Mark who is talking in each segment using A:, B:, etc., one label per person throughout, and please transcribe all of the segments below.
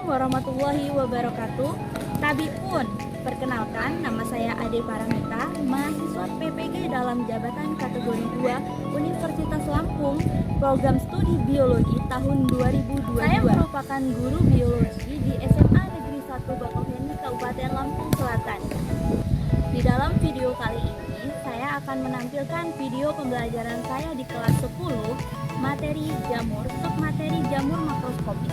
A: warahmatullahi wabarakatuh. Tabipun, perkenalkan nama saya Ade Paramita, mahasiswa PPG dalam jabatan kategori 2 Universitas Lampung, program studi biologi tahun 2022. Saya merupakan guru biologi di SMA Negeri 1 Bakauheni, Kabupaten Lampung Selatan. Di dalam video kali ini, saya akan menampilkan video pembelajaran saya di kelas 10, materi jamur, submateri jamur makroskopis.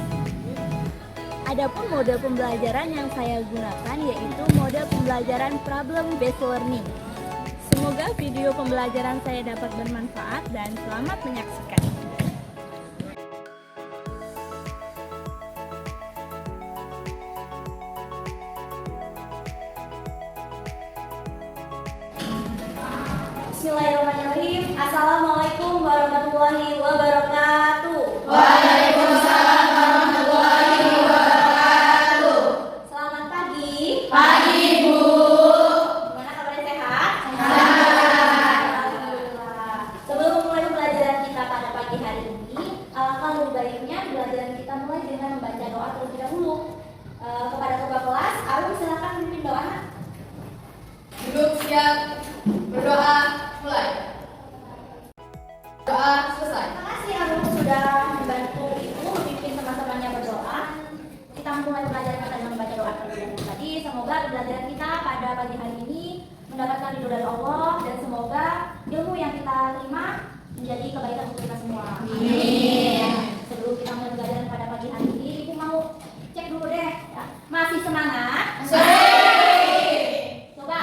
A: Adapun model pembelajaran yang saya gunakan yaitu model pembelajaran problem based learning. Semoga video pembelajaran saya dapat bermanfaat dan selamat menyaksikan. Bismillahirrahmanirrahim. Assalamualaikum warahmatullahi wabarakatuh.
B: Waalaikumsalam warahmatullahi wabarakatuh.
A: Selamat pagi.
B: Pagi, Bu.
A: Gimana kabarnya, sehat?
B: Sehat.
A: Alhamdulillah. Sebelum memulai pembelajaran kita pada pagi hari ini, alangkah lebih baiknya pembelajaran kita mulai dengan membaca doa terlebih dahulu. Kepada ketua kelas, Arun silakan memimpin doa.
B: Duduk siap. Berdoa mulai. Doa selesai.
A: Terima kasih Arun sudah membantu Ibu memimpin teman-temannya berdoa. Kita mulai pembelajaran kita dengan membaca doa terlebih dahulu tadi. Semoga pembelajaran kita pada pagi hari ini mendapatkan ridho dari Allah dan semoga ilmu yang kita terima menjadi kebaikan untuk kita semua.
B: Amin.
A: Sebelum kita mulai pembelajaran pada pagi hari ini, Ibu mau cek dulu deh, ya. Masih semangat? Coba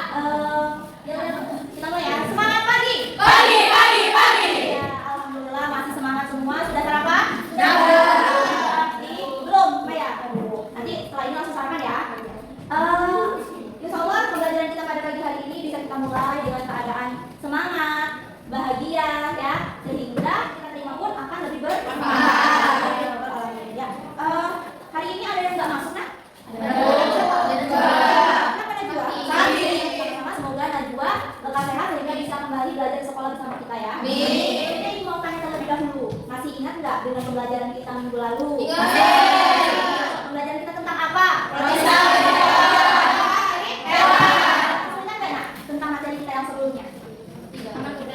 A: kita mulai ya. Semangat pagi.
B: Pagi, pagi, pagi.
A: Ya, alhamdulillah masih semangat semua. Sudah sarapan?
B: Sudah.
A: Belum, Pak ya? Nanti setelah ini langsung sarapan ya. Insya Allah pembelajaran kita pada pagi hari ini bisa kita mulai dengan keadaan semangat, bahagia ya, sehingga kita terima pun akan lebih bermanfaat. Ya. Hari ini ada yang nggak masuk, nak? Kenapa Najwa? Sama-sama, semoga Najwa lekas sehat sehingga bisa kembali belajar di sekolah bersama kita ya.
B: Amin.
A: Ini mau tanya terlebih dahulu, masih ingat nggak dengan pembelajaran kita minggu lalu?
B: Ingat.
A: Pembelajaran kita tentang apa? Ingat nggak, nak, tentang materi kita yang sebelumnya?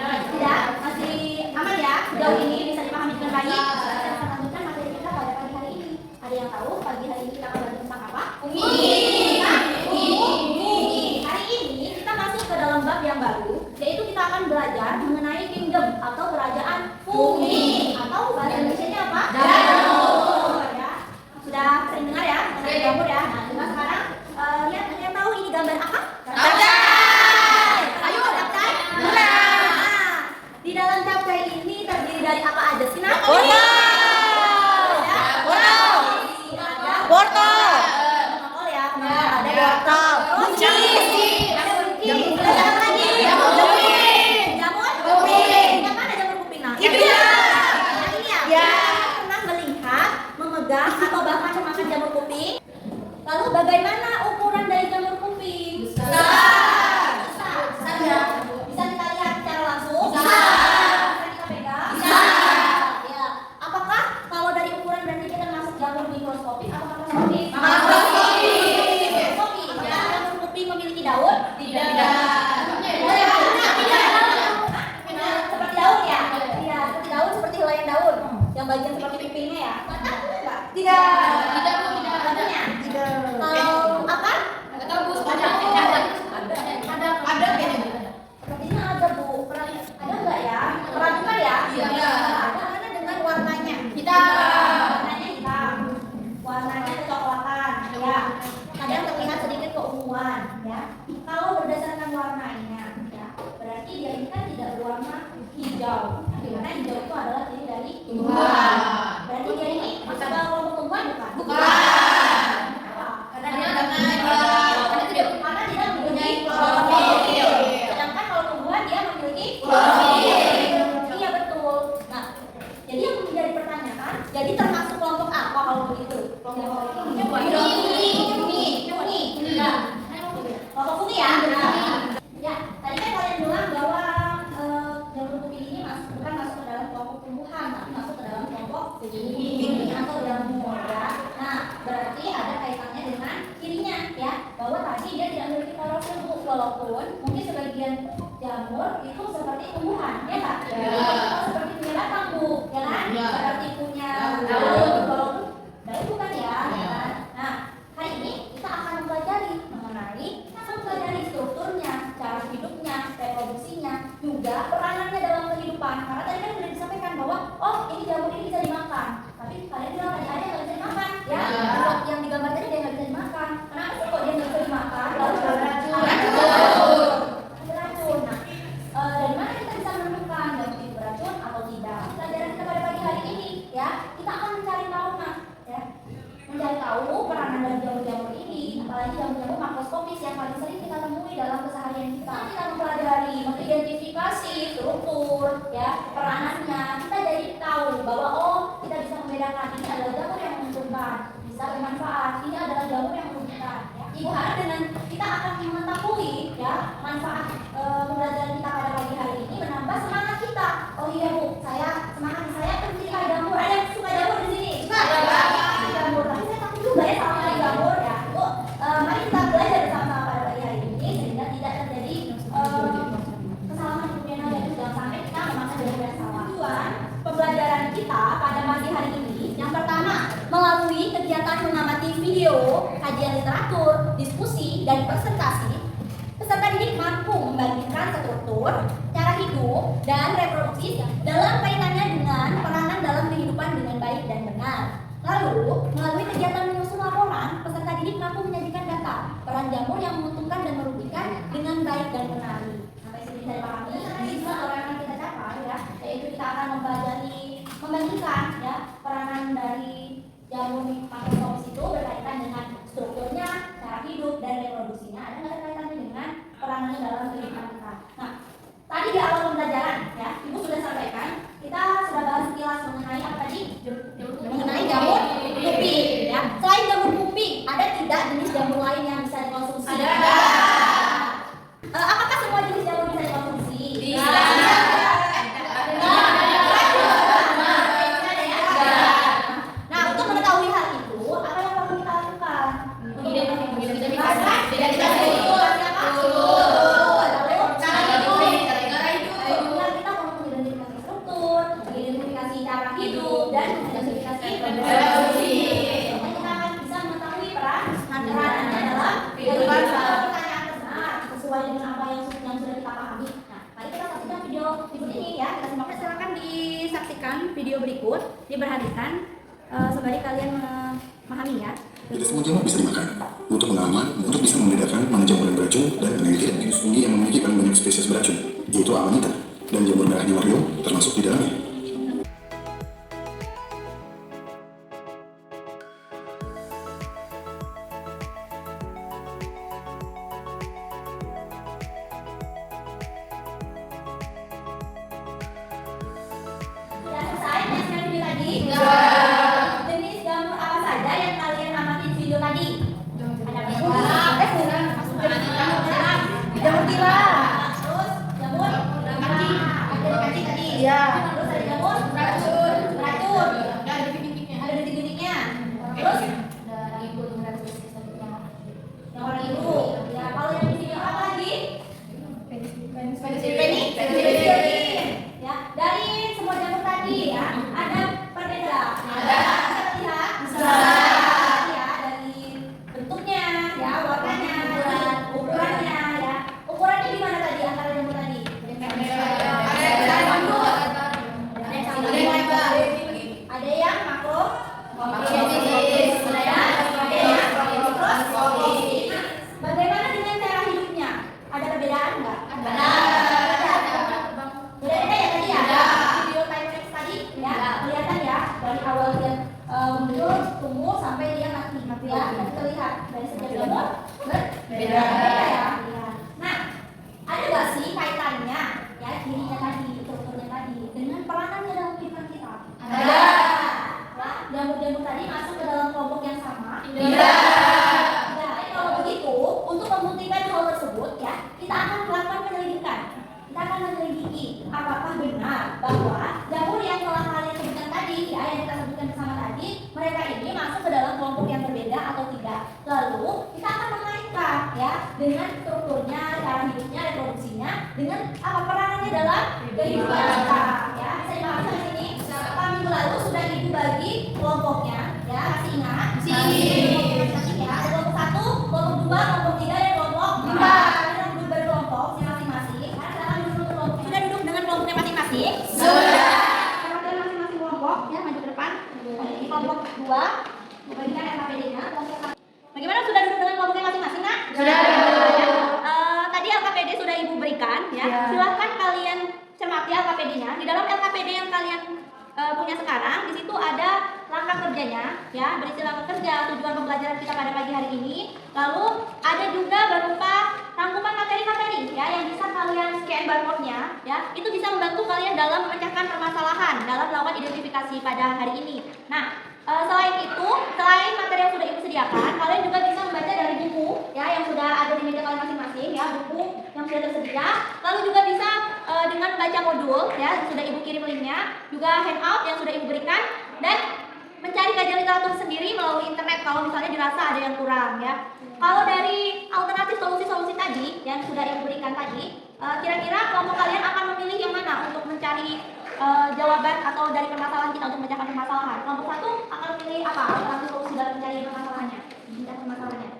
A: Tidak? Masih aman ya? Sejauh ini bisa dipahami dengan baik? Kita akan lanjutkan materi kita pada pagi hari ini. Ada yang tahu pagi hari ini kita akan belajar tentang apa?
B: Fungi.
A: Hari ini kita masuk ke dalam bab yang baru, yaitu kita akan belajar mengenai kingdom atau kerajaan fungi, atau bahasa Indonesianya apa? Jamur. Ya. Sudah sering dengar ya mengenai jamur ya. Nah, kita sekarang lihat, ada yang tahu ini gambar apa? Ayo, capcay. Nah, di dalam capcay ini terdiri dari apa aja sih, nak?
B: Wortel.
A: Wortel ya, ada wortel.
B: Kunci.
A: Ada kunci. Ada apa lagi?
B: Jamur kuping.
A: Jamur
B: Kuping.
A: Yang mana jamur kuping? Nah,
B: Itu
A: yang
B: ya.
A: Yang ini ya.
B: Ya.
A: Kita pernah melihat, memegang atau bahkan memakan jamur kuping. Lalu bagaimana ukuran dari jamur kuping?
B: Besar.
A: Besar ya. Bisa kita lihat secara langsung?
B: Bisa.
A: Bisa kita pegang?
B: Bisa.
A: Ya. Apakah kalau dari ukuran berarti kita masuk jamur mikroskopis atau makroskopis?
B: Makroskopis.
A: Makroskopis. Ya. Jamur kuping memiliki daun?
B: Tidak.
A: Seperti daun ya? Iya, seperti daun, seperti helaian daun. Yang bagian seperti kupingnya ya? Enggak. Tidak. Katanya? Kalau apa? Sepertinya ada, Bu. Ada enggak ya? Peradukan ya?
B: Iya.
A: Ada mana dengan warnanya? Warnanya hitam. Warnanya kecoklatan. Ya. Kadang terlihat sedikit keunguan. Ya. Kalau berdasarkan warnanya, ya, berarti dia ini kan tidak berwarna hijau. Karena hijau itu adalah ciri dari tumbuhan. Berarti dia ini masuk dalam kelompok tumbuhan bukan? Kenapa? Karena dia tidak mempunyai klorofil. Sedangkan kalau tumbuhan dia memiliki klorofil. Iya betul. Nah, jadi yang menjadi pertanyaan, jadi termasuk kelompok apa kalau begitu? Kelompok fungi. Nah, kelompok fungi ya. Ya, tadi kan kalian bilang bahwa jamur kuping ini bukan masuk ke dalam kelompok tumbuhan, tapi masuk ke dalam kelompok fungi atau jamur ya. Nah, berarti ada walaupun mungkin sebagian jamur itu seperti tumbuhan, ya nggak? Seperti punya batang, Bu, ya kan? Seperti punya daun, daun bukan ya? Kan? Nah, hari ini kita akan mempelajari mengenai strukturnya, cara hidupnya, reproduksinya, juga peranannya dalam kehidupan. Karena tadi kan sudah disampaikan bahwa oh ini jamur ini bisa dimakan, tapi kalian bilang tadi ada yang nggak bisa dimakan, ya? Yang digambar tadi dia nggak bisa dimakan. Kenapa sih kok dia nggak bisa dimakan? Lalu beracun. Nah, dari mana kita bisa menemukan jamur itu beracun atau tidak? Pelajaran kita pada pagi hari ini, ya, kita akan mencari tahu, ya, mencari tahu peranan dari jamur-jamur ini, apalagi jamur-jamur makroskopis yang paling sering kita temui dalam keseharian kita. Kita mempelajari, mengidentifikasi struktur, ya, peranannya. Kita jadi tahu bahwa oh kita bisa membedakan ini adalah jamur yang menguntungkan, bisa bermanfaat, ini adalah jamur yang merugikan. Ya. Ibu harap dengan kita akan mengetahui, ya, manfaat pembelajaran kita pada pagi hari ini menambah semangat kita. Oh iya Bu, saya semangat, saya pencinta jamur. Ada yang suka jamur di sini? Suka jamur. Tapi saya takut juga ya sama jamur, ya. Bu, mari kita belajar bersama-sama pada pagi hari ini sehingga tidak terjadi kesalahan di dunia dan jangan sampai kita memakan jamur yang salah. Tujuan pembelajaran kita pada pagi hari ini yang pertama melalui kegiatan mengamati video, kajian literatur, diskusi, dan presentasi. Peserta didik mampu membagikan struktur, cara hidup, dan reproduksi dalam kaitannya dengan peranan dalam kehidupan dengan baik dan benar. Lalu, melalui kegiatan menyusun laporan, peserta didik mampu menyajikan data peran jamur yang menguntungkan dan merugikan dengan baik dan benar. Sampai sini bisa dipahami, bisa orang yang kita capai, ya, yaitu kita akan mempelajari, membandingkan, ya, peranan dari jamur makroskopis itu berkaitan dengan strukturnya, cara hidup, dan reproduksinya. Ada nggak kaitannya dengan peranannya dalam kehidupan kita? Nah, tadi di awal pembelajaran, ya, Ibu sudah sampaikan, kita sudah bahas sekilas mengenai apa tadi? Mengenai jamur kuping, ya. Selain jamur kuping, ada tidak jenis jamur lain yang bisa dikonsumsi? Ada. Apakah semua jenis jamur bisa dikonsumsi? Bisa. Nah, untuk mengetahui hal itu, apa yang perlu kita lakukan? Video berikut diperhatikan sembari kalian memahami, ya.
C: Tidak semua jamur bisa dimakan. Untuk pengalaman, untuk bisa membedakan mana jamur yang beracun dan mana yang tidak, jenis fungi yang memiliki paling banyak spesies beracun, yaitu Amanita dan jamur merah di Wario termasuk di dalamnya.
A: Jenis jamur apa saja yang kalian amati di video tadi? Jamur tiram, terus jamur kancing tadi, ya. Terus ada jamur beracun, ada titik-titiknya. Terus yang warna biru, ya. Kalau yang di sini apa lagi? Penicillin. Ya, dari semua jamur tadi, ya, ada perbedaan. Bisa lihat? Bisa. Ya, dari bentuknya, ya, warnanya, ukurannya, ya. Ukurannya gimana tadi antara jamur tadi? Ada yang makro, bagaimana dengan cara hidupnya? Ada perbedaan nggak? Beda-beda ya tadi, ya. Video time lapse tadi, ya, kelihatan, ya, dari awal dia muncul, tumbuh sampai dia mati, ya. Terlihat dari setiap jamur berbeda, ya. Nah, ada nggak sih kaitannya, ya, dirinya tadi, strukturnya tadi dengan peranannya dalam kehidupan kita? Ada. Ya, jamur-jamur tadi masuk ke dalam kelompok yang sama? Tidak. Kalau begitu, untuk membuktikan hal tersebut, ya, kita akan melakukan penyelidikan. Kita akan menyelidiki apakah benar bahwa jamur yang telah kalian sebutkan tadi, ya, yang kita sebutkan bersama tadi, mereka ini masuk ke dalam kelompok yang berbeda atau tidak. Lalu kita akan mengaitkan, ya, dengan masih ingat?
B: Masih.
A: Masih ya. Ada kelompok 1, kelompok 2, kelompok 3, dan kelompok
B: 4.
A: Kita duduk berkelompoknya masing-masing. Silakan duduk berkelompok. Sudah duduk dengan kelompoknya masing-masing?
B: Sudah.
A: Perwakilan masing-masing kelompok ya maju ke depan. Di kelompok 2 memberikan LKPD-nya. Bagaimana, sudah duduk dengan kelompoknya masing-masing, Nak?
B: Sudah.
A: Tadi LKPD sudah Ibu berikan ya.
B: Ya.
A: Silahkan kalian cermati LKPD-nya. Di dalam LKPD yang kalian punya sekarang, di situ ada langkah kerjanya ya, berisi langkah kerja, tujuan pembelajaran kita pada pagi hari ini. Lalu ada juga berupa rangkuman materi-materi ya yang bisa kalian scan barcode-nya ya. Itu bisa membantu kalian dalam memecahkan permasalahan dalam melakukan identifikasi pada hari ini. Nah, selain itu, selain materi yang sudah Ibu sediakan, kalian juga bisa membaca dari buku ya yang sudah ada di meja kalian masing-masing ya, buku yang sudah tersedia. Lalu juga bisa dengan baca modul ya, yang sudah Ibu kirim linknya, juga handout yang sudah Ibu berikan, dan mencari kajian literatur sendiri melalui internet kalau misalnya dirasa ada yang kurang ya. Kalau dari alternatif solusi-solusi tadi yang sudah Ibu berikan tadi, kira-kira kelompok kalian akan memilih yang mana untuk mencari jawaban atau dari permasalahan kita untuk memecahkan permasalahan? Kelompok 1 akan memilih apa alternatif solusi dalam mencari permasalahannya? Mencari permasalahannya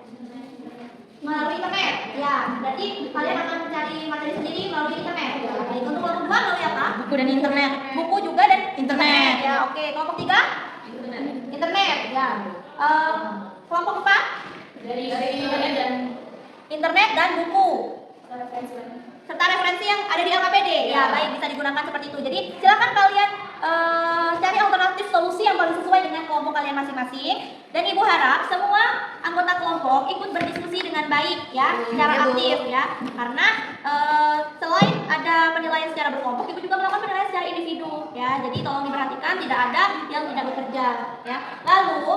A: melalui internet ya, berarti kalian akan mencari materi sendiri melalui internet ya. Untuk kelompok 2 melalui apa?
B: Buku dan internet.
A: Buku juga dan
B: Internet.
A: ya. Oke, kelompok 3 internet ya. Kelompok 4
B: Dari internet dan
A: internet dan buku serta referensi yang ada di LKPD ya, baik, bisa digunakan seperti itu. Jadi silakan kalian cari alternatif solusi yang paling sesuai dengan kelompok kalian masing-masing, dan Ibu harap semua anggota kelompok ikut berdiskusi dengan baik ya, secara aktif ya, karena selain ada penilaian secara berkelompok, Ibu juga melakukan penilaian secara individu ya. Jadi tolong diperhatikan tidak ada yang tidak bekerja ya. Lalu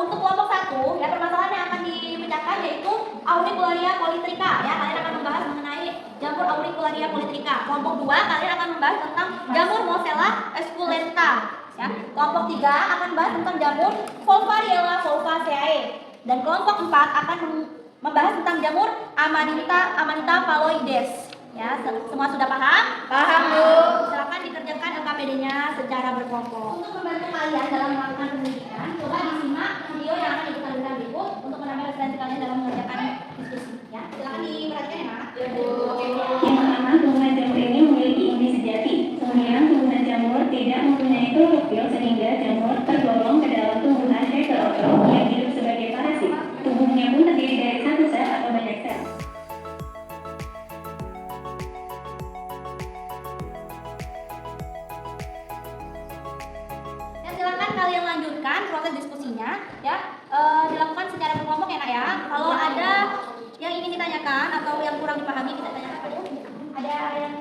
A: untuk kelompok 1 ya, permasalahan yang akan dipecahkan yaitu auricularia polytricha ya. Kalian akan membahas mengenai jamur auricularia polytricha. Kelompok 2 kalian akan membahas tentang jamur Mosella esculenta ya. Kelompok 3 akan membahas tentang jamur Volvariella volvaceae, dan kelompok 4 akan membahas tentang jamur Amanita phalloides ya. Semua sudah paham?
B: Paham, Bu.
A: Silakan dikerjakan LKPD-nya secara berkelompok. Untuk membantu kalian dalam melakukan pendidikan, coba disimak video yang akan Ibu tampilkan berikut untuk menambah referensi kalian dalam mengerjakan diskusi ya. Silakan diperhatikan ya, Mak.
B: Ya, Bu.
D: Yang pertama, tumbuhan jamur ini memiliki inti sejati. Kemudian, tumbuhan jamur tidak mempunyai klorofil sehingga jamur tergolong ke dalam tumbuhan heterotrof yang hidup sebagai parasit. Tubuhnya pun terdiri dari satu sel atau banyak sel.
A: Dan silakan kalian lanjutkan proses diskusinya ya. Dilakukan secara berkelompok ya, Nak ya. Kalau ada yang ingin ditanyakan atau yang kurang dipahami, kita tanyakan dulu. Ada yang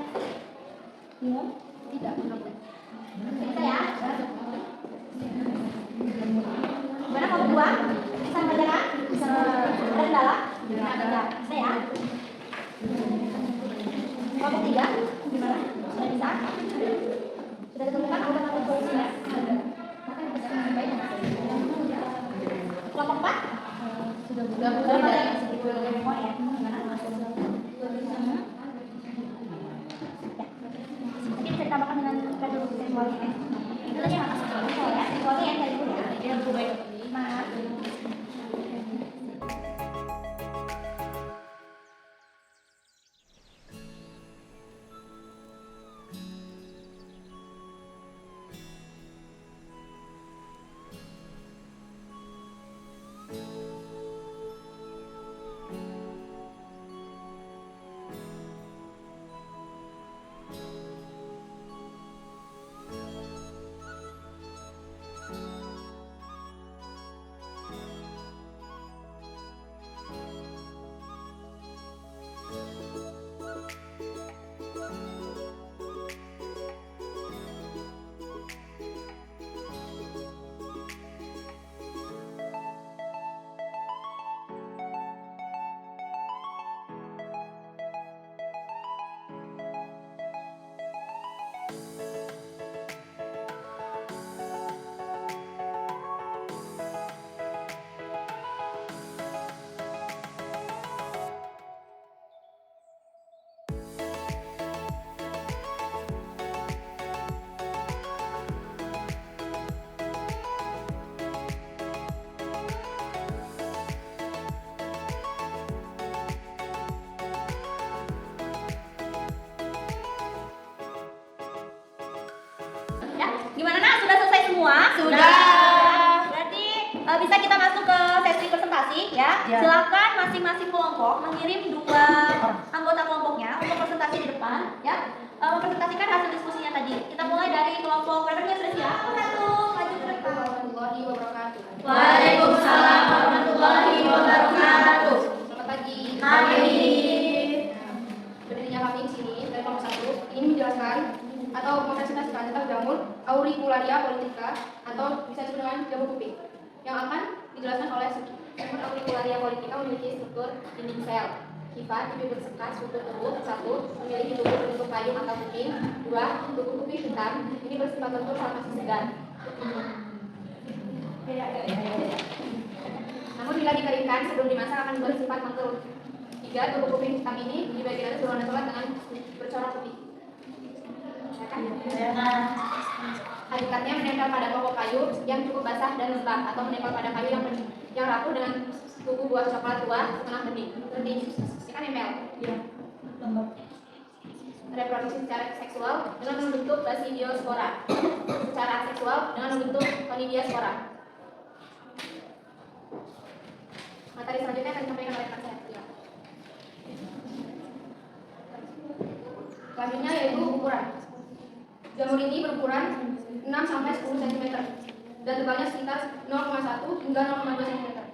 A: bingung? Tidak. Bisa ya? Gimana kelompok 2? Bisa mengerjakan? Bisa. Ada kendala? Ya. Bisa ya? Kelompok 3? Gimana? Sudah bisa? Sudah ditemukan alternatif solusinya? Kelompok 4?
B: Sudah
A: Berapa tadi? Semua ya? Gimana? Mungkin bisa ditambahkan dengan kado visualnya ya. Itu tadi yang atas visual ya. Visualnya yang dari dulu ya.
B: Ya, Bu, baik.
A: Maaf. sudah selesai semua?
B: Sudah.
A: Berarti bisa kita masuk ke sesi presentasi ya.
B: Ya.
A: Silakan masing-masing kelompok mengirim 2 anggota kelompoknya untuk presentasi di depan ya. Mempresentasikan hasil diskusinya tadi. Kita mulai dari kelompok berapa sudah siap? Satu, maju ke depan.
E: Warahmatullahi wabarakatuh.
A: Waalaikumsalam warahmatullahi wabarakatuh.
E: Selamat pagi.
A: Pagi.
E: Berdirinya kami di sini dari kelompok 1 ingin menjelaskan atau mempresentasikan tentang jamur Auricularia politica atau bisa disebut dengan jamur kuping yang akan dijelaskan oleh Suki. Jamur Auricularia politica memiliki struktur dinding sel. Sifat tipe bersekat struktur tubuh. 1. Memiliki tubuh berbentuk payung atau kuping. 2. Tubuh kuping hitam. Ini bersifat lentur saat masih segar. Namun bila dikeringkan sebelum dimasak akan bersifat mengkerut. 3. Tubuh kuping hitam ini di bagian atas berwarna coklat dengan bercorak putih. Hakikatnya menempel pada pokok kayu yang cukup basah dan lembab atau menempel pada kayu yang rapuh dengan tubuh buah coklat tua setengah bening. Seperti ini kan nempel. Reproduksi secara seksual dengan membentuk basidiospora. Secara seksual dengan membentuk conidiaspora. Materi selanjutnya akan disampaikan oleh rekan saya. Selanjutnya yaitu ukuran. Jamur ini berukuran 6 sampai 10 cm dan tebalnya sekitar 0,1 hingga 0,2 cm.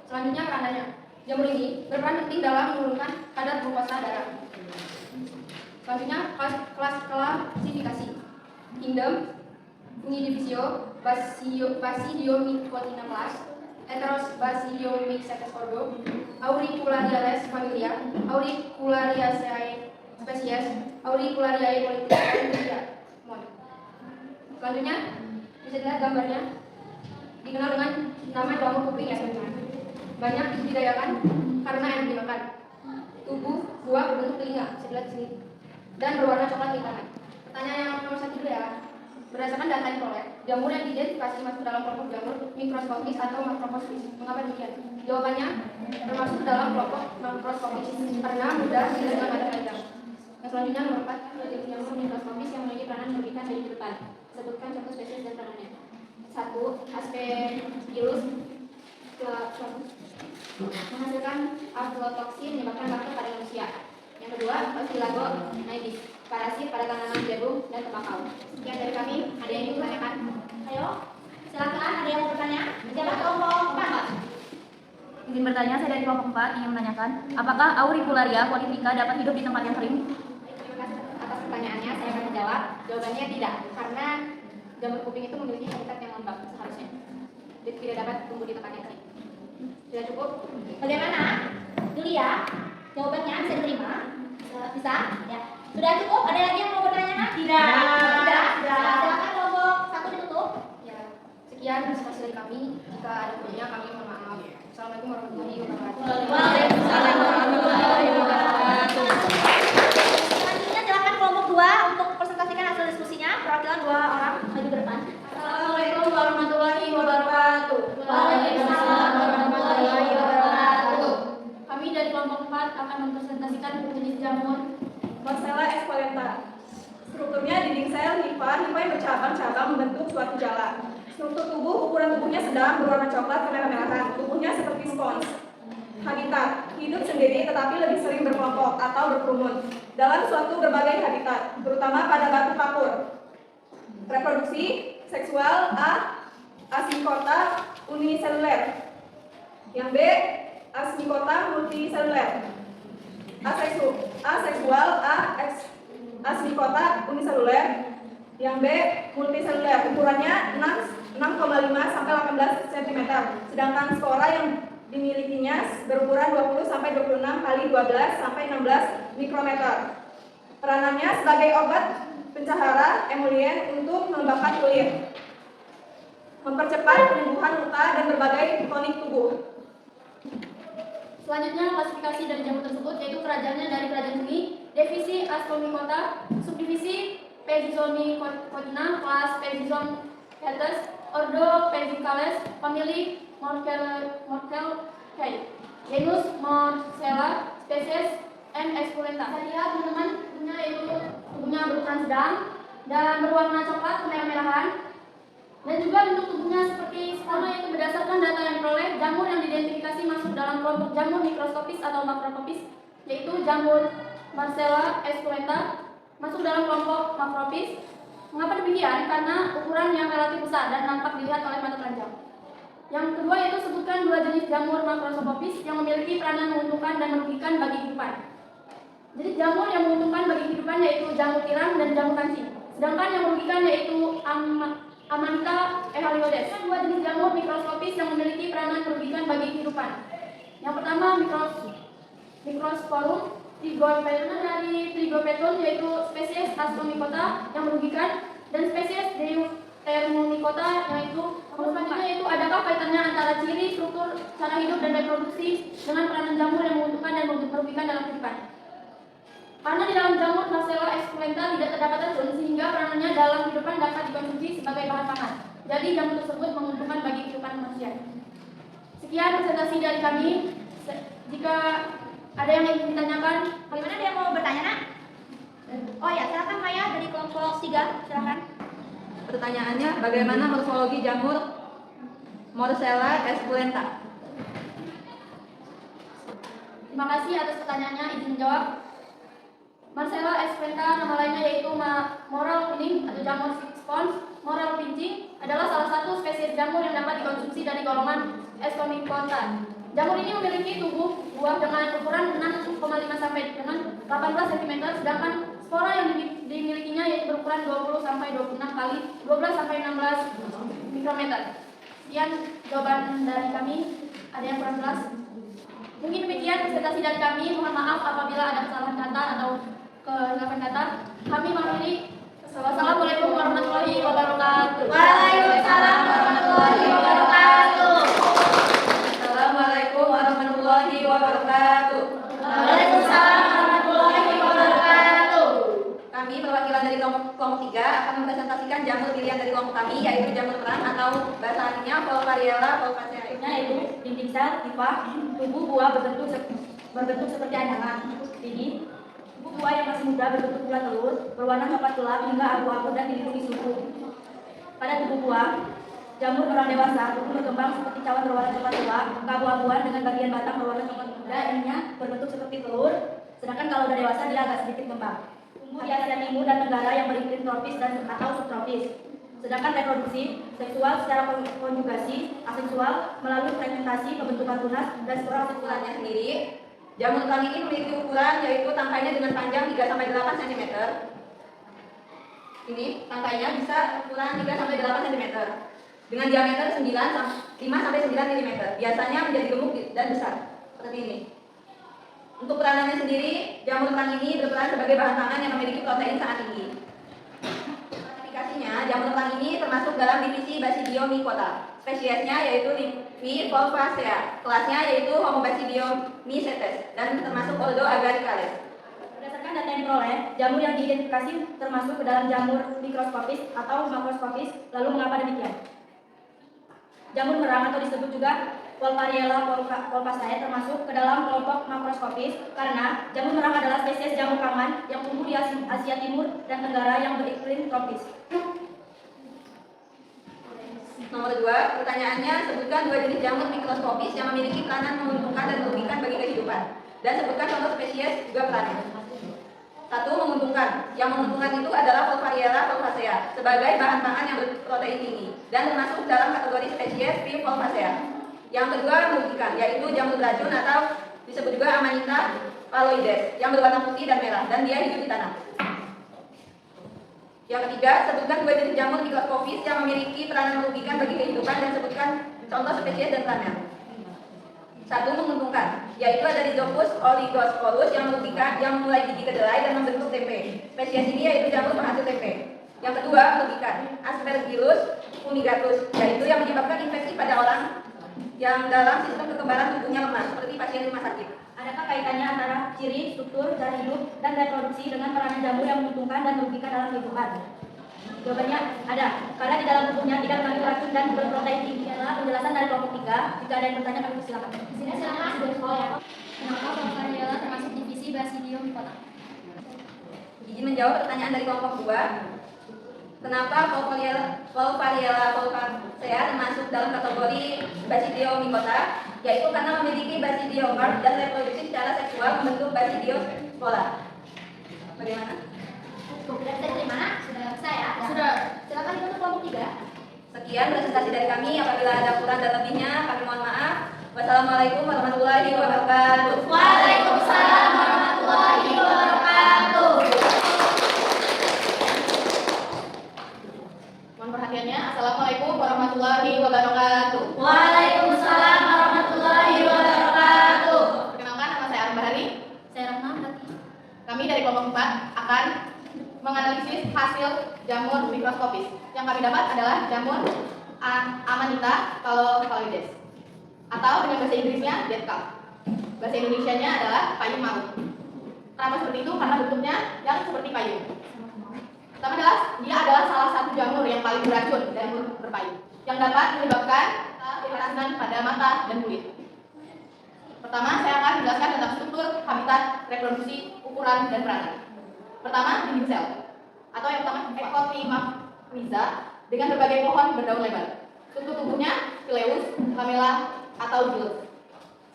E: Selanjutnya peranannya. Jamur ini berperan penting dalam menurunkan kadar glukosa darah. Selanjutnya kelas klasifikasi. Kingdom, Fungidivisio, Basidiomycotina class, Heterobasidiomycetes ordo, Auriculariae familia, Auriculariaceae species, Auriculariae politica. Selanjutnya bisa dilihat gambarnya. Dikenal dengan nama jamur kuping ya. Banyak dibudidayakan karena enak dimakan. Tubuh buah berbentuk telinga, bisa dilihat di sini, dan berwarna coklat kehitaman. Pertanyaan yang nomor 1 dulu ya. Berdasarkan data yang diperoleh, jamur yang diidentifikasi masuk dalam kelompok jamur mikroskopis atau makroskopis. Mengapa demikian? Jawabannya termasuk dalam kelompok makroskopis karena mudah dilihat dengan mata telanjang. Yang selanjutnya nomor 4, yaitu jamur mikroskopis yang memiliki peranan merugikan dari kehidupan. Sebutkan contoh spesies dan peranannya. 1. Aspergillus menghasilkan aflatoksin menyebabkan kanker pada manusia. Yang kedua, Phylago naivus, parasit pada tanaman jagung dan tembakau. Sekian dari kami. Ada yang ingin bertanyakan?
A: Ayo, silakan. Ada yang mau bertanya? Siapa kelompok 4?
B: Izin bertanya, saya dari kelompok 4 ingin menanyakan, apakah Auricularia politica dapat hidup di tempat yang kering?
E: Terima kasih atas pertanyaannya. Saya akan menjawab. Jawabannya tidak, karena jamur kuping itu memiliki habitat yang lembab seharusnya. Jadi tidak dapat tumbuh di tempat yang kering. Sudah cukup?
A: Bagaimana? Julia, jawabannya bisa diterima? Bisa? Ya. Sudah cukup? Ada lagi yang mau bertanya? Tidak. Sudah. Silakan kelompok 1 ditutup.
E: Ya, sekian diskusi dari kami. Jika ada kurangnya kami mohon maaf. Assalamualaikum warahmatullahi wabarakatuh.
A: Waalaikumsalam warahmatullahi wabarakatuh. Selanjutnya silakan kelompok 2 untuk presentasikan hasil diskusinya. Perwakilan 2 orang maju ke depan.
E: Assalamualaikum warahmatullahi wabarakatuh.
A: Waalaikumsalam warahmatullahi wabarakatuh.
E: Kami dari kelompok 4 akan mempresentasikan jenis jamur
F: Morsella esculenta. Strukturnya dinding sel hifa yang bercabang-cabang membentuk suatu jala. Struktur tubuh, ukuran tubuhnya sedang berwarna coklat kemerah-merahan. Tubuhnya seperti spons. Habitat, hidup sendiri tetapi lebih sering berkelompok atau berkerumun dalam suatu berbagai habitat, terutama pada batu kapur. Reproduksi seksual A. Asmicota uniseluler. Yang B. Asmicota multiseluler. Aseksual A. Asmicota uniseluler. Yang B. Multiseluler. Ukurannya 6,5 sampai 18 cm. Sedangkan spora yang dimilikinya berukuran 20 sampai 26 kali 12 sampai 16 mikrometer. Peranannya sebagai obat pencahara emulien untuk melembabkan kulit, mempercepat penyembuhan luka dan berbagai tonik tubuh.
E: Selanjutnya klasifikasi dari jamur tersebut yaitu kerajaannya dari kerajaan seni, divisi Ascomycota, subdivisi Pezizomycotina, kelas Pezizomycetes, ordo Pezicales, famili Morkelcae, genus Morsella, spesies M. esculenta. Saya lihat teman-teman, tubuhnya berukuran sedang dan berwarna coklat kemerah-merahan.
B: Dan juga bentuk tubuhnya seperti sama, yaitu berdasarkan data yang diperoleh, jamur yang diidentifikasi masuk dalam kelompok jamur mikroskopis atau makroskopis, yaitu jamur Marcella esculenta masuk dalam kelompok makropis. Mengapa demikian? Karena ukuran yang relatif besar dan nampak dilihat oleh mata telanjang. Yang kedua yaitu sebutkan dua jenis jamur makroskopis yang memiliki peranan menguntungkan dan merugikan bagi kehidupan. Jadi jamur yang menguntungkan bagi kehidupan yaitu jamur tiram dan jamur kancing. Sedangkan yang merugikan yaitu Amanita ehaliodes. Dua jenis jamur mikroskopis yang memiliki peranan merugikan bagi kehidupan. Yang pertama Microsporum trigopeton dari Trigopeton yaitu spesies Ascomycota yang merugikan, dan spesies Deuteromycota yaitu menguntungkan, yaitu adakah kaitannya antara ciri, struktur, cara hidup dan reproduksi dengan peranan jamur yang menguntungkan dan merugikan dalam kehidupan. Karena di dalam jamur Marcella esculenta tidak terdapat racun, sehingga peranannya dalam kehidupan dapat dikonsumsi sebagai bahan pangan. Jadi jamur tersebut menguntungkan bagi kehidupan manusia. Sekian presentasi dari kami. Jika ada yang ingin ditanyakan,
A: Bagaimana dia mau bertanya, Nak? Oh ya, silakan Maya dari kelompok 3, silakan.
E: Pertanyaannya, bagaimana morfologi jamur Marcella esculenta?
B: terima kasih atas pertanyaannya. Izin menjawab. Marcella esculenta nama lainnya yaitu moral pining atau jamur spons. Moral pincing adalah salah satu spesies jamur yang dapat dikonsumsi dari golongan Ascomycota. Jamur ini memiliki tubuh buah dengan ukuran 6,5 sampai dengan 18 cm, sedangkan spora yang dimilikinya yaitu berukuran 20 sampai 26 kali 12 sampai 16 mikrometer. Sekian jawaban dari kami. Ada yang kurang jelas? Mungkin demikian presentasi dari kami. Mohon maaf apabila ada kesalahan kata atau kehilafan kata. Kami mengakhiri. Wassalamualaikum warahmatullahi wabarakatuh.
A: Waalaikumsalam warahmatullahi wabarakatuh.
E: Assalamualaikum warahmatullahi wabarakatuh.
A: Waalaikumsalam warahmatullahi wabarakatuh.
E: Kami perwakilan dari kelompok 3 akan mempresentasikan jamur pilihan dari kelompok kami, yaitu jamur perang atau bahasa artinya Volpariella volpacea.
B: Yaitu dinding sel, pipa, tubuh buah berbentuk seperti anyangan. Ini tubuh buah yang masih muda berbentuk bulat telur, berwarna coklat gelap hingga abu-abu dan dilindungi suhu. Pada tubuh buah, jamur orang dewasa tubuh berkembang seperti cawan berwarna coklat tua, keabu-abuan dengan bagian batang berwarna coklat muda, ininya berbentuk seperti telur. Sedangkan kalau udah dewasa dia agak sedikit kembang. Tumbuh di Asia Timur dan Tenggara yang beriklim tropis dan atau subtropis. Sedangkan reproduksi seksual secara konjugasi, aseksual melalui fragmentasi, pembentukan tunas dan spora
E: Ukurannya sendiri, jamur perang ini memiliki ukuran yaitu tangkainya dengan panjang 3 sampai 8 cm. Ini tangkainya bisa ukuran 3 sampai 8 cm dengan diameter 5 sampai 9 mm. Biasanya menjadi gemuk dan besar seperti ini. Untuk peranannya sendiri, jamur perang ini berperan sebagai bahan pangan yang memiliki protein sangat tinggi. Klasifikasinya, jamur perang ini termasuk dalam divisi Basidiomycota. Spesiesnya yaitu V. volpacea. Kelasnya yaitu Homobasidiomycetes dan termasuk ordo Agaricales.
B: Berdasarkan data yang diperoleh, jamur yang diidentifikasi termasuk ke dalam jamur mikroskopis atau makroskopis. Lalu mengapa demikian? Jamur merang atau disebut juga Volpariella volpacea termasuk ke dalam kelompok makroskopis karena jamur merang adalah spesies jamur kaman yang tumbuh di Asia Timur dan Tenggara yang beriklim tropis.
E: Nomor 2, pertanyaannya, sebutkan 2 jenis jamur mikroskopis yang memiliki peranan menguntungkan dan merugikan bagi kehidupan. Dan sebutkan contoh spesies juga perannya. 1. Menguntungkan. Yang menguntungkan itu adalah Volpariella volpacea sebagai bahan pangan yang berprotein tinggi dan termasuk dalam kategori spesies V. volpacea. Yang kedua merugikan, yaitu jamur beracun atau disebut juga Amanita phalloides yang berwarna putih dan merah dan dia hidup di tanah. Yang ketiga, sebutkan 2 jenis jamur mikroskopis yang memiliki peranan merugikan bagi kehidupan dan sebutkan contoh spesies dan perannya. 1. Menguntungkan, yaitu ada Rhizopus oligosporus yang merugikan, yang mulai gigi kedelai dan membentuk tempe. Spesies ini yaitu jamur penghasil tempe. Yang kedua, merugikan, Aspergillus fumigatus, yaitu yang menyebabkan infeksi pada orang yang dalam sistem kekebalan tubuhnya lemah, seperti pasien rumah sakit.
B: Adakah kaitannya antara ciri, struktur, cara hidup, dan reproduksi dengan peranan jamur yang menguntungkan dan merugikan dalam kehidupan? Jawabannya ada, karena di dalam tubuhnya tidak mengandung racun dan berprotein tinggi. Adalah penjelasan dari kelompok 3. Jika ada yang bertanya, kami silakan. Di sini silakan sudah sekolah ya. Kenapa Volpariella termasuk divisi Basidiomycota?
E: Izin menjawab pertanyaan dari kelompok 2. Kenapa Volvariella volvacea termasuk dalam kategori Basidiomycota? Yaitu karena memiliki basidiokarp dan reproduksi secara seksual membentuk basidiospora. Bagaimana?
A: Sudah bisa diterima? Sudah bisa ya?
B: Sudah.
A: Silakan untuk kelompok 3.
E: Sekian presentasi dari kami. Apabila ada kurang dan lebihnya, kami mohon maaf. Wassalamualaikum warahmatullahi wabarakatuh.
A: Waalaikumsalam warahmatullahi wabarakatuh.
B: Mohon perhatiannya. Assalamualaikum warahmatullahi wabarakatuh.
A: Waalaikumsalam warahmatullahi wabarakatuh.
B: Perkenalkan, nama saya Arba Hari.
A: Saya Rahma Hati.
B: Kami dari kelompok 4 akan menganalisis hasil jamur mikroskopis. Yang kami dapat adalah jamur Amanita phalloides, atau dengan bahasa Inggrisnya dead calf. Bahasa Indonesianya adalah payung maut. Kenapa seperti itu? Karena bentuknya yang seperti payung. Pertama adalah dia adalah salah satu jamur yang paling beracun dari berpayung, yang dapat menyebabkan kekerasan pada mata dan kulit. Pertama, saya akan menjelaskan tentang struktur, habitat, reproduksi, ukuran, dan peranan. Pertama, dinding sel, atau yang pertama Ecotrimaphiza dengan berbagai pohon berdaun lebar. Struktur tubuhnya pileus, lamella, atau gilus,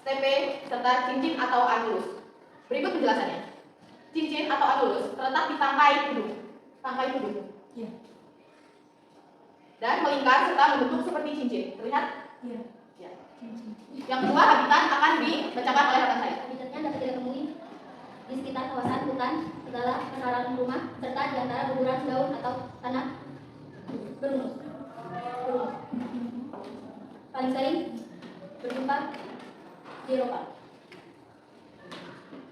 B: stepe, serta cincin atau anulus. Berikut penjelasannya. Cincin atau anulus terletak di tangkai tubuh, dan melingkar serta membentuk seperti cincin. Terlihat? Iya. Ya. Yang kedua, habitat akan dibacakan oleh rekan saya.
A: Habitatnya dapat ditemui di sekitar kawasan hutan, segala pekarangan rumah, serta di antara guguran daun atau tanah berunus. Paling sering berjumpa di Eropa.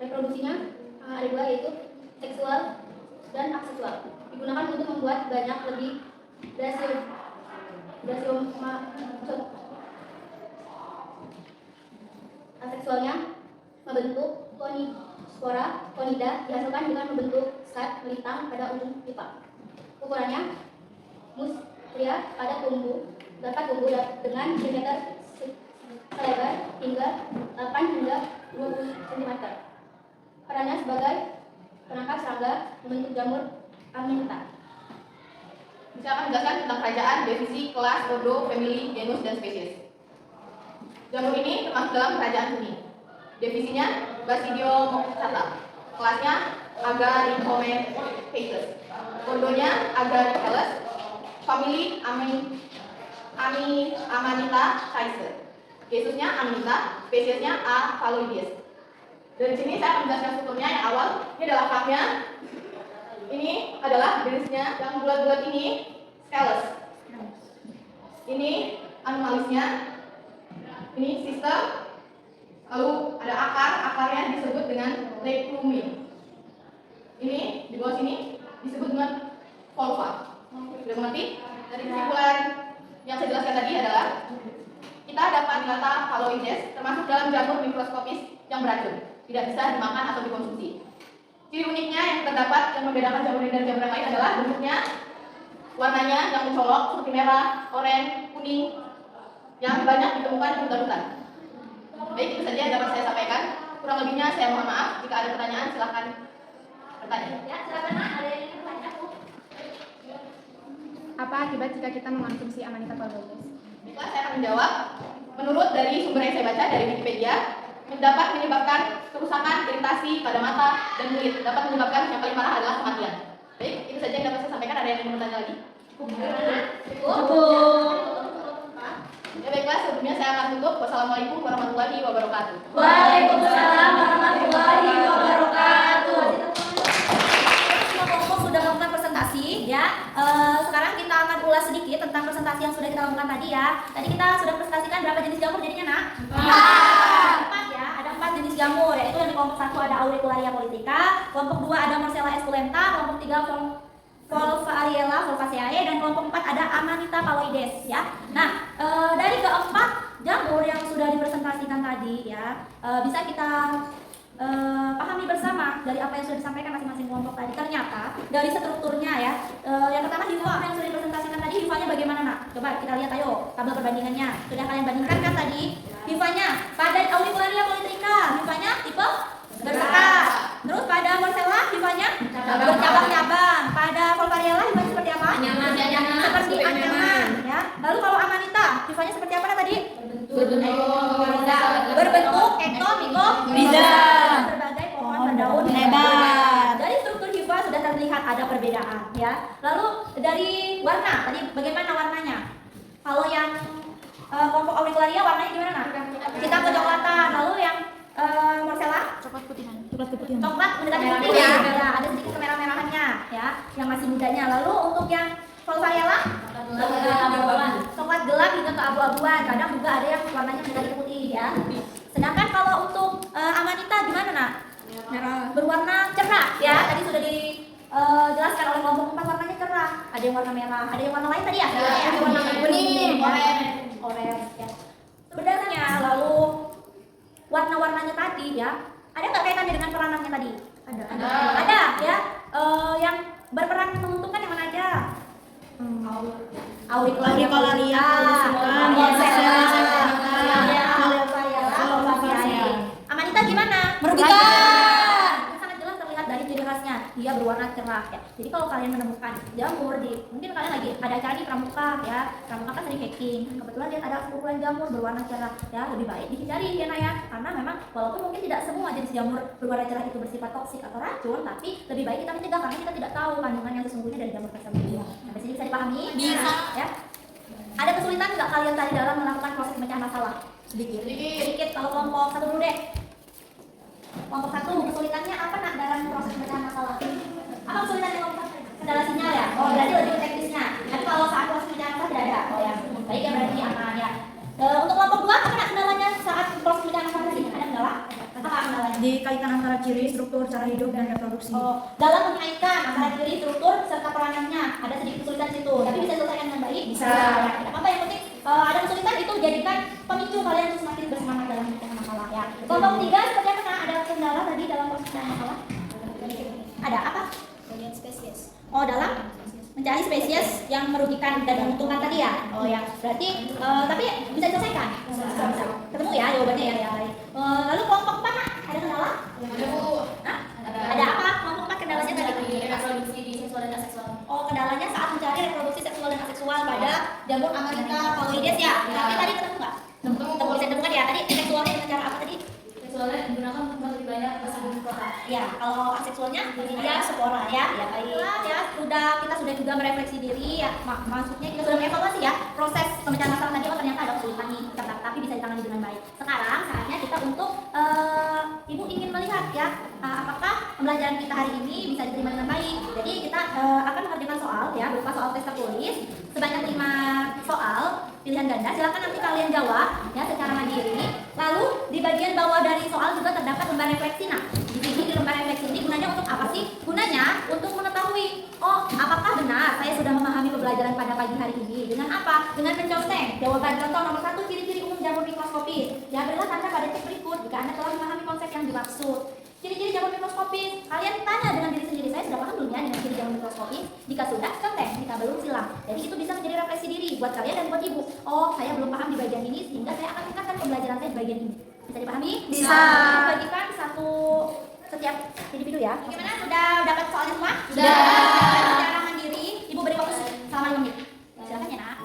A: Reproduksinya ada dua, yaitu seksual dan aseksual. Digunakan untuk membuat banyak lebih aseksualnya membentuk konida dihasilkan dengan membentuk skat melintang pada ujung pipa. Ukurannya mustria pada tumbuh dapat tumbuh dengan diameter selebar hingga 8 hingga 20 cm. Perannya sebagai penangkap serangga membentuk jamur Amanita.
B: Saya akan menjelaskan tentang kerajaan, divisi, kelas, ordo, family, genus, dan spesies. Jamur ini termasuk dalam kerajaan kuning. Divisinya Basidiomycota. Kelasnya Agaricometaceae. Ordonya Agaricales. Family Amanita Caesae. Genusnya Amanita, spesiesnya A. phalloides. Dari sini saya akan menjelaskan strukturnya. Yang awal, ini adalah kapnya. Ini adalah jenisnya, yang bulat-bulat ini scalus. Ini anomalisnya. Ini sistem. Lalu ada akarnya disebut dengan reclumi. Ini di bawah sini disebut dengan volva. Sudah mengerti? Dari kesimpulan yang saya jelaskan tadi adalah kita dapat data phalloides termasuk dalam jamur mikroskopis yang beracun, tidak bisa dimakan atau dikonsumsi. Ciri uniknya yang terdapat yang membedakan jamur ini dari jamur yang lain adalah bentuknya, warnanya yang mencolok seperti merah, oranye, kuning, yang banyak ditemukan di hutan-hutan. Baik, itu saja yang dapat saya sampaikan. Kurang lebihnya saya mohon maaf. Jika ada pertanyaan silahkan bertanya.
A: Ya, silakan Mak, ada yang ingin bertanya?
F: Apa akibat jika kita mengonsumsi Amanita phalloides?
B: Baiklah, saya akan menjawab. Menurut dari sumber yang saya baca dari Wikipedia, dapat menyebabkan kerusakan, iritasi pada mata dan kulit. Dapat menyebabkan yang paling parah adalah kematian. Baik, itu saja yang dapat saya sampaikan. Ada yang ingin bertanya lagi? Ya baiklah, sebelumnya saya akan tutup. Wassalamualaikum warahmatullahi wabarakatuh.
A: Waalaikumsalam warahmatullahi wabarakatuh. Semua kelompok sudah melakukan presentasi ya. Sekarang kita akan ulas sedikit tentang presentasi yang sudah kita lakukan tadi ya. Tadi kita sudah presentasikan berapa jenis jamur jadinya Nak? 4 ya. Ada 4 jenis jamur, yaitu yang di kelompok 1 ada Auricularia politica, kelompok 2 ada Marcella esculenta, kelompok 3 Volvariella volvaceae, dan kelompok 4 ada Amanita phalloides ya. Nah, dari keempat jamur yang sudah dipresentasikan tadi ya, bisa kita pahami bersama dari apa yang sudah disampaikan masing-masing kelompok tadi. Ternyata dari strukturnya ya, yang pertama hifa yang sudah dipresentasikan tadi, hifanya bagaimana Nak? Coba kita lihat, ayo tabel perbandingannya. Sudah kalian bandingkan kan tadi? Hifanya pada Auricularia politica, hifanya tipe bersekat. Terus pada Marcella hifanya bercabang-cabang. Pada Volvariella hifanya seperti apa? berbentuk ektomikorizom. Berbagai pohon berdaun lebar. Dari struktur hifa sudah terlihat ada perbedaan ya. Lalu dari warna, tadi bagaimana warnanya? Kalau yang kelompok auricularia warnanya gimana? Kita kecoklatan. Lalu yang Marcella? Coklat mendekati putih ya. Ya, ada sedikit kemerah-merahannya ya, yang masih mudanya. Lalu untuk yang Volvariella? Coklat gelap hingga keabu-abuan. Kadang juga ada yang warnanya mendekati putih ya. Sedangkan kalau untuk Amanita gimana nak? Merah. Berwarna cerah ya. Tadi sudah dijelaskan oleh kelompok 4 warnanya cerah. Ada yang warna merah, ada yang warna lain tadi ya? Ada yang warna kuning, orange ya. Sebenarnya lalu warna-warnanya tadi ya, ada nggak kaitannya dengan peranannya tadi? Ada ya. Yang berperan menguntungkan yang mana aja? Auricularia, Amanita gimana? Merugikan. Sangat jelas terlihat dari ciri khasnya, dia berwarna cerah ya. Jadi kalau kalian menemukan jamur mungkin kalian lagi ada acara di pramuka ya, pramuka kan sering hiking. Kebetulan lihat ada kumpulan jamur berwarna cerah ya, lebih baik dihindari ya Naya, karena memang walaupun mungkin tidak semua jenis jamur berwarna cerah itu bersifat toksik atau racun, tapi lebih baik kita mencegah karena kita tidak tahu kandungan yang sesungguhnya dari jamur tersebut. Sampai sini bisa dipahami? Bisa. Ya. Ada kesulitan nggak kalian tadi dalam melakukan proses pemecahan masalah? Sedikit. Kalau kelompok 1 dulu deh. Kelompok 1, kesulitannya apa nak dalam proses pemecahan masalah? Apa kesulitannya kelompok 1? Kendala sinyal ya? Oh, berarti lebih ke teknisnya. Tapi kalau saat proses pemecahan masalah tidak ada. Oh ya, baik ya, berarti aman ya. Untuk kelompok 2, apa nak kendalanya saat proses pemecahan masalah tadi? Ada kendala? Apa kendalanya?
G: Di kaitan antara ciri, struktur, cara hidup, dan reproduksi.
A: Oh, dalam mengaitkan antara ciri, struktur, serta peranannya ada sedikit kesulitan di situ. Tapi bisa diselesaikan dengan baik? Bisa. Ya, tidak apa-apa, yang penting ada kesulitan itu jadikan pemicu kalian untuk semakin bersemangat dalam mencari masalah ya. Kelompok 3 seperti apa? Ada kendala tadi dalam proses pencarian masalah? Ada apa? Spesies. Oh, dalam mencari spesies yang merugikan dan menguntungkan tadi ya. Oh ya, berarti tapi bisa diselesaikan. Bisa. Ketemu ya jawabannya ya. Lalu kelompok 4 nak, ada kendala? Ada apa? Kelompok 4 kendalanya tadi?
B: Reproduksi di seksual dan aseksual.
A: Oh, kendalanya saat mencari reproduksi seksual dan aseksual pada jamur Amanita phalloides ya. Tapi tadi ketemu nggak? Ketemu, bisa ditemukan ya. Tadi seksualnya dengan cara apa tadi?
B: Seksualnya digunakan untuk lebih banyak tersebut kota.
A: Ya, kalau aseksualnya dia spora ya. Ya baik. Ya, kita sudah juga merefleksi diri ya. Maksudnya kita sudah mengevaluasi ya proses pemecahan masalah tadi. Oh, ternyata ada kesulitan nih, tapi bisa ditangani dengan baik. Sekarang saatnya kita untuk Ibu ingin melihat ya apakah pembelajaran kita hari ini bisa diterima dengan baik. Jadi kita akan mengerjakan soal ya berupa soal tes tertulis sebanyak 5 soal pilihan ganda. Silakan nanti kalian jawab ya secara mandiri. Lalu di bagian bawah dari soal juga terdapat lembar refleksi. Nah, di sini di lembar refleksi ini gunanya untuk apa sih? Gunanya untuk mengetahui, oh apakah benar saya sudah memahami pembelajaran pada pagi hari ini. Dengan apa? Dengan mencontek jawaban. Contoh nomor 1, ciri-ciri umum jamur mikroskopis. Ya, berilah tanda pada cek berikut jika Anda telah memahami konsep yang dimaksud. Ciri-ciri jamur mikroskopis, kalian tanya dengan diri sendiri, saya sudah paham belum ya dengan ciri jamur mikroskopis? Jika sudah, contek. Jika belum, silang. Jadi itu bisa menjadi refleksi diri buat kalian dan buat ibu. Oh, saya belum paham di bagian ini, sehingga saya akan tingkatkan pembelajaran saya di bagian ini. Bisa dipahami? Bisa. Bagikan setiap individu ya. Gimana? Sudah dapat soalnya semua? Sudah. Secara mandiri, ibu beri waktu selama 5 menit. Silakan ya nak.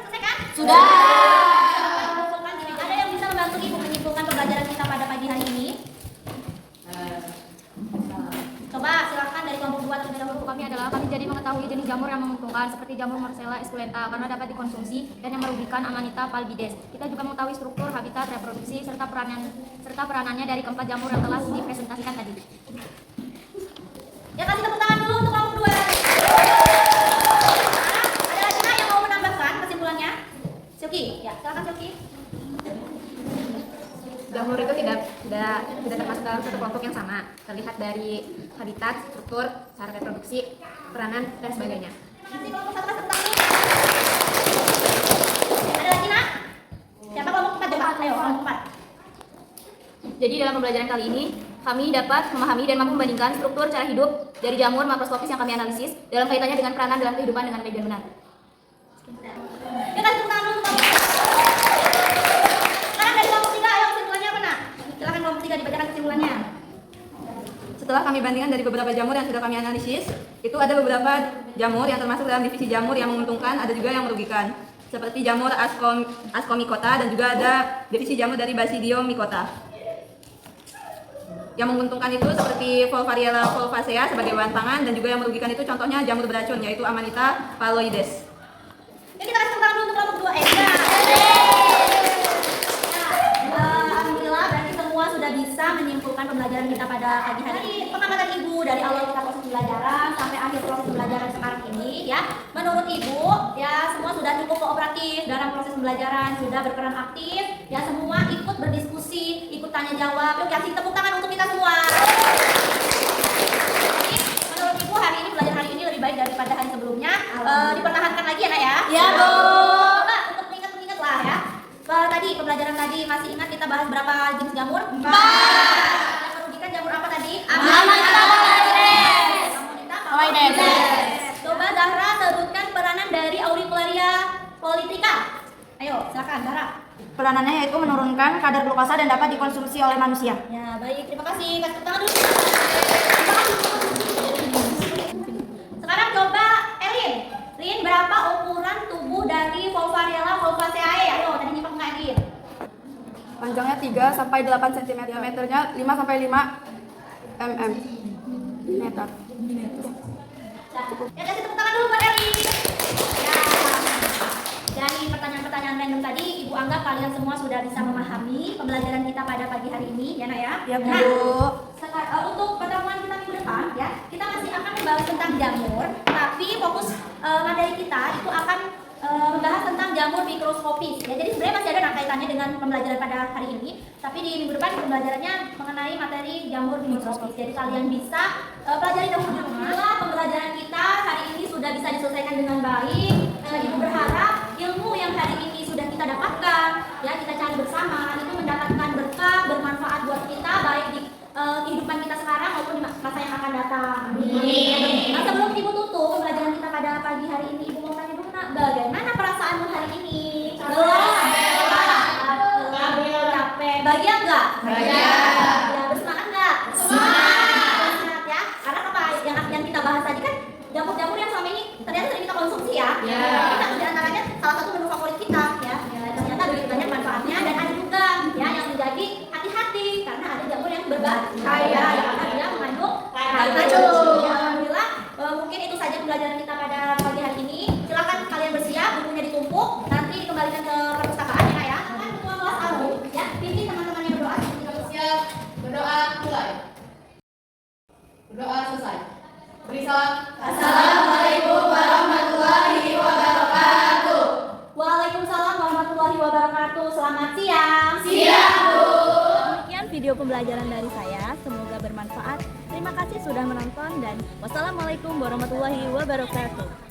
A: Selesai kan? Sudah. Ada yang bisa membantu ibu menyimpulkan pembelajaran kita pada pagi hari ini? Coba silakan dari kelompok 2 terlebih dahulu.
B: Kami jadi mengetahui jenis jamur yang menguntungkan seperti jamur Marcella esculenta karena dapat dikonsumsi dan yang merugikan Amanita phalloides. Kita juga mengetahui struktur, habitat, reproduksi serta peranannya dari keempat jamur yang telah dipresentasikan tadi.
A: Ya, kasih tepuk tangan dulu untuk kelompok 2. Ada lagi nak yang mau menambahkan kesimpulannya? Silky, ya silakan Silky.
E: Jamur itu tidak termasuk dalam satu kelompok yang sama. Terlihat dari habitat, struktur, cara reproduksi, peranan, dan sebagainya.
A: Isi kelompok 1 kasih tepuk tangan dulu. Ada lagi nak? Siapa kelompok 4? Coba, ayo kelompok 4.
B: Jadi dalam pembelajaran kali ini, kami dapat memahami dan mampu membandingkan struktur cara hidup dari jamur makroskopis yang kami analisis dalam kaitannya dengan peranan dalam kehidupan dengan baik dan benar.
A: Ya, kasih tepuk tangan dulu untuk kelompok 4. Sekarang dari kelompok 3, ayo kesimpulannya apa nak? Silakan kelompok 3 dibacakan kesimpulannya.
E: Setelah kami bandingkan dari beberapa jamur yang sudah kami analisis, itu ada beberapa jamur yang termasuk dalam divisi jamur yang menguntungkan, ada juga yang merugikan. seperti jamur ascomycota dan juga ada divisi jamur dari Basidiomycota. Yang menguntungkan itu seperti Volvariella volvacea sebagai bahan pangan, dan juga yang merugikan itu contohnya jamur beracun yaitu Amanita phalloides.
A: Yuk kita kasih tepuk tangan dulu untuk kelompok 2 ya. Alhamdulillah berarti semua sudah bisa menyimpulkan pembelajaran kita pada pagi hari ini. Pengamatan Ibu dari awal kita proses pembelajaran sampai akhir proses pembelajaran sekarang ini ya. Menurut Ibu ya semua sudah cukup kooperatif dalam proses pembelajaran, sudah berperan aktif ya, semua ikut berdiskusi, ikut tanya jawab. Yuk kasih tepuk tangan untuk kita semua. Jadi, menurut Ibu hari ini pelajaran hari ini lebih baik daripada hari sebelumnya. Dipertahankan lagi ya Nak ya? Ya Bu. Coba untuk mengingat lah ya. Tadi pembelajaran tadi masih ingat kita bahas berapa jenis jamur? 4. Yang merugikan jamur apa tadi? Amanita phalloides. Coba Zahra sebutkan peranan dari Auricularia polytricha. Ayo, silakan Zahra.
G: Peranannya yaitu menurunkan kadar glukosa dan dapat dikonsumsi oleh manusia.
A: Ya, baik. Terima kasih. Kasih tepuk tangan dulu. Sekarang coba Erin. Rin, berapa ukuran tubuh dari Volvariella volvaceae? Ayo, tadi nyimak nggak Erin?
E: Panjangnya 3 sampai 8 cm, diameternya 5 sampai 5 mm. Meter.
A: Ya, kasih tepuk tangan dulu buat Erin. Ya. Dari pertanyaan-pertanyaan random tadi, Ibu anggap kalian semua sudah bisa memahami pembelajaran kita pada pagi hari ini, ya Nak ya?
G: Ya, Bu.
A: Nah, untuk pertemuan kita minggu depan, ya, kita masih akan membahas tentang jamur, tapi fokus materi kita itu akan membahas tentang jamur mikroskopis. Ya, jadi sebenarnya masih ada kaitannya dengan pembelajaran pada hari ini, tapi di minggu depan pembelajarannya mengenai materi jamur mikroskopis. Jadi kalian bisa pelajari dahulu di rumah. Alhamdulillah, pembelajaran kita hari ini sudah bisa diselesaikan dengan baik. Ibu berharap ilmu yang hari ini sudah kita dapatkan, ya kita cari bersama, itu mendapatkan berkah, bermanfaat buat kita baik di kehidupan kita sekarang maupun di masa yang akan datang. Amin. Nah, sebelum Ibu tutup pembelajaran kita pada pagi hari ini, Ibu mau tanya dulu Nak, bagaimana perasaanmu hari ini? Capek. Bahagia enggak? Bahagia. Ya, bersemangat enggak? Semangat ya. Karena apa? Yang kita bahas tadi kan jamur-jamur yang selama ini ternyata sering kita konsumsi ya. Kita di antaranya salah satu menu favorit kita ya. Ternyata begitu banyak manfaatnya, dan ada juga ya yang menjadi hati-hati karena ada jamur yang berbahaya karena dia mengandung racun. Ya, alhamdulillah mungkin itu saja pembelajaran kita pada pagi hari ini. Silakan kalian bersiap, bukunya ditumpuk, nanti dikembalikan ke perpustakaan ya Kak ya. Kan ketua kelas Aru ya, pimpin teman-temannya berdoa.
B: Siap, berdoa mulai. Berdoa selesai. Beri salam.
A: Assalamualaikum warahmatullahi wabarakatuh. Waalaikumsalam warahmatullahi wabarakatuh. Selamat siang. Siang, Bu.
G: Demikian video pembelajaran dari saya, semoga bermanfaat. Terima kasih sudah menonton dan wassalamualaikum warahmatullahi wabarakatuh.